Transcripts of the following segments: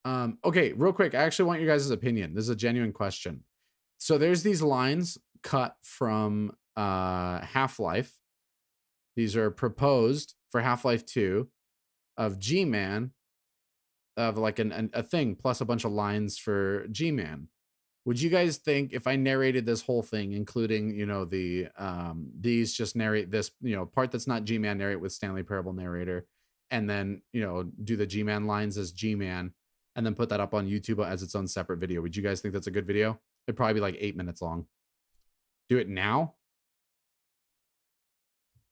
Okay, real quick. I actually want your guys' opinion. This is a genuine question. So there's these lines cut from Half-Life. These are proposed for Half-Life 2 of G-Man, of like a thing plus a bunch of lines for G-Man. Would you guys think if I narrated this whole thing, including, you know, the these just narrate this, you know, part that's not G-Man, narrate with Stanley Parable narrator, and then, you know, do the G-Man lines as G-Man, and then put that up on YouTube as its own separate video? Would you guys think that's a good video? It'd probably be like 8 minutes long. Do it now?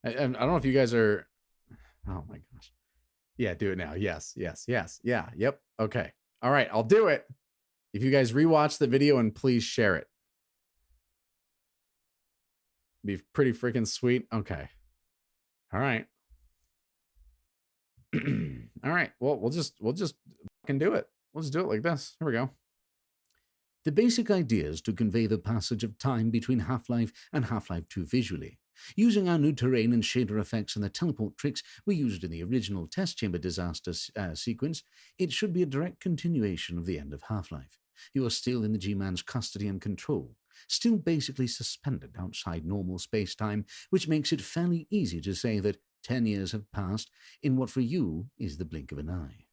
I don't know if you guys are. Oh my gosh. Yeah, do it now. Yes, yes, yes. Yeah, yep. Okay. All right, I'll do it. If you guys rewatch the video and please share it. Be pretty freaking sweet. Okay. All right. All right. Well, we'll just fucking do it. Let's do it like this. Here we go. The basic idea is to convey the passage of time between Half-Life and Half-Life 2 visually. Using our new terrain and shader effects and the teleport tricks we used in the original test chamber disaster sequence, it should be a direct continuation of the end of Half-Life. You are still in the G-Man's custody and control, still basically suspended outside normal space-time, which makes it fairly easy to say that 10 years have passed in what for you is the blink of an eye.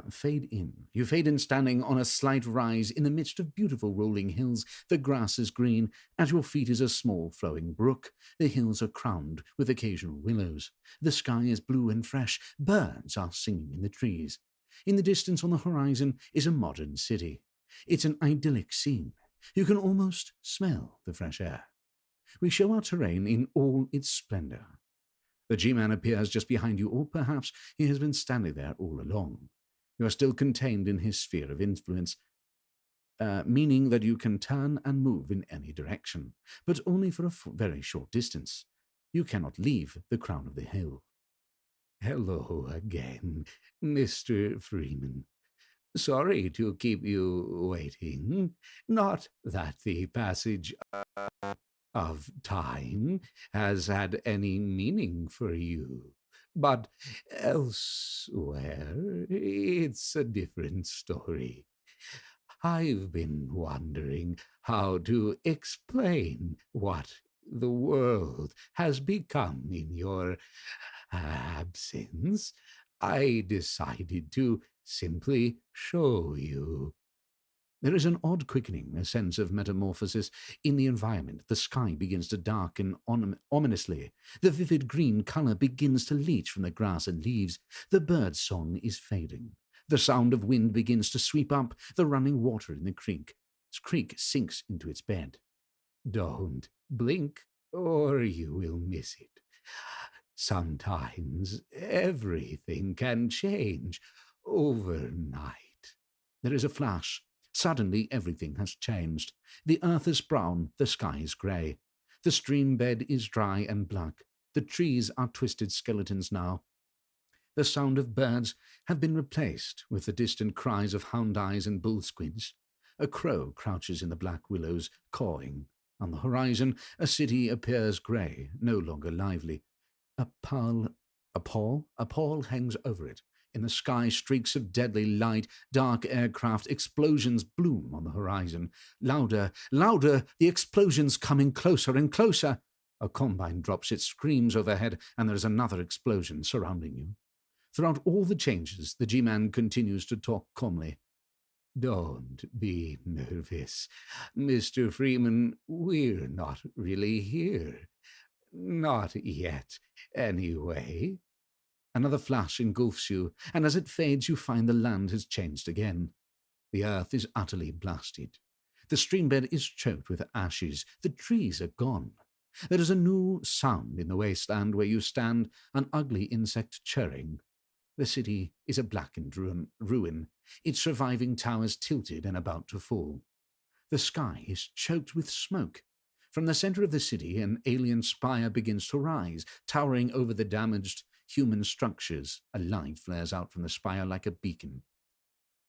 Fade in. You fade in standing on a slight rise in the midst of beautiful rolling hills. The grass is green. At your feet is a small flowing brook. The hills are crowned with occasional willows. The sky is blue and fresh. Birds are singing in the trees. In the distance on the horizon is a modern city. It's an idyllic scene. You can almost smell the fresh air. We show our terrain in all its splendor. The G-Man appears just behind you, or perhaps he has been standing there all along. You are still contained in his sphere of influence, meaning that you can turn and move in any direction, but only for a very short distance. You cannot leave the crown of the hill. Hello again, Mr. Freeman. Sorry to keep you waiting. Not that the passage of time has had any meaning for you. But elsewhere, it's a different story. I've been wondering how to explain what the world has become in your absence. I decided to simply show you. There is an odd quickening, a sense of metamorphosis in the environment. The sky begins to darken ominously. The vivid green color begins to leach from the grass and leaves. The bird's song is fading. The sound of wind begins to sweep up the running water in the creek. Its creek sinks into its bed. Don't blink, or you will miss it. Sometimes everything can change overnight. There is a flash. Suddenly, everything has changed. The earth is brown, the sky is grey. The stream bed is dry and black. The trees are twisted skeletons now. The sound of birds have been replaced with the distant cries of hound eyes and bull squints. A crow crouches in the black willows, cawing. On the horizon, a city appears grey, no longer lively. A pall hangs over it. In the sky, streaks of deadly light, dark aircraft, explosions bloom on the horizon. Louder, louder, the explosions coming closer and closer. A combine drops its screams overhead, and there is another explosion surrounding you. Throughout all the changes, the G-Man continues to talk calmly. Don't be nervous, Mr. Freeman. We're not really here. Not yet, anyway. Another flash engulfs you, and as it fades, you find the land has changed again. The earth is utterly blasted. The streambed is choked with ashes. The trees are gone. There is a new sound in the wasteland where you stand, an ugly insect churring. The city is a blackened ruin, its surviving towers tilted and about to fall. The sky is choked with smoke. From the center of the city, an alien spire begins to rise, towering over the damaged human structures. A light flares out from the spire like a beacon.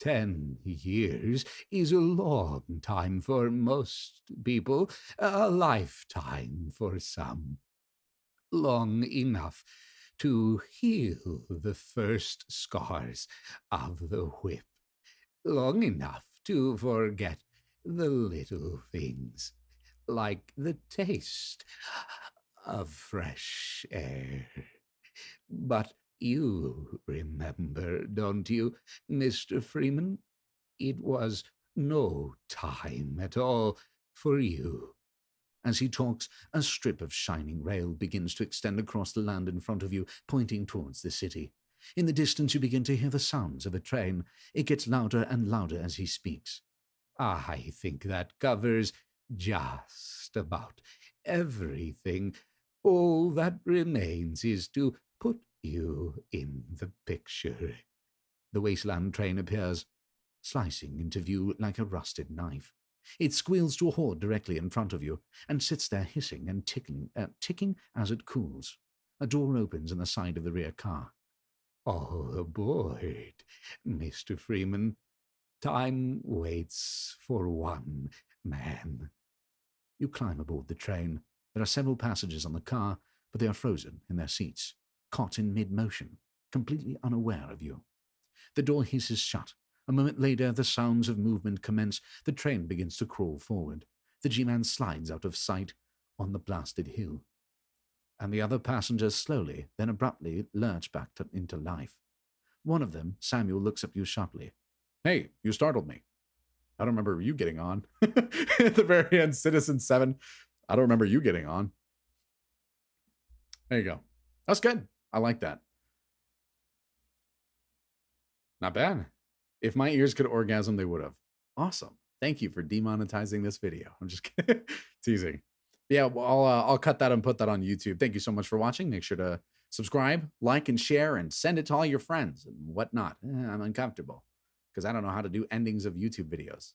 10 years is a long time for most people, a lifetime for some. Long enough to heal the first scars of the whip. long enough to forget the little things, like the taste of fresh air. But you remember, don't you, Mr. Freeman? It was no time at all for you. As he talks, a strip of shining rail begins to extend across the land in front of you, pointing towards the city. In the distance, you begin to hear the sounds of a train. It gets louder and louder as he speaks. I think that covers just about everything. All that remains is to put you in the picture. The wasteland train appears, slicing into view like a rusted knife. It squeals to a halt directly in front of you and sits there hissing and ticking as it cools. A door opens in the side of the rear car. All aboard, Mr. Freeman. Time waits for one man. You climb aboard the train. There are several passengers on the car, but they are frozen in their seats, caught in mid-motion, completely unaware of you. The door hisses shut. A moment later, the sounds of movement commence. The train begins to crawl forward. The G-Man slides out of sight on the blasted hill. And the other passengers slowly, then abruptly lurch back into life. One of them, Samuel, looks at you sharply. Hey, you startled me. I don't remember you getting on. At the very end, Citizen 7. I don't remember you getting on. There you go. That's good. I like that. Not bad. If my ears could orgasm, they would have. Awesome. Thank you for demonetizing this video. I'm just teasing. Yeah, well, I'll cut that and put that on YouTube. Thank you so much for watching. Make sure to subscribe, like, and share, and send it to all your friends and whatnot. I'm uncomfortable because I don't know how to do endings of YouTube videos.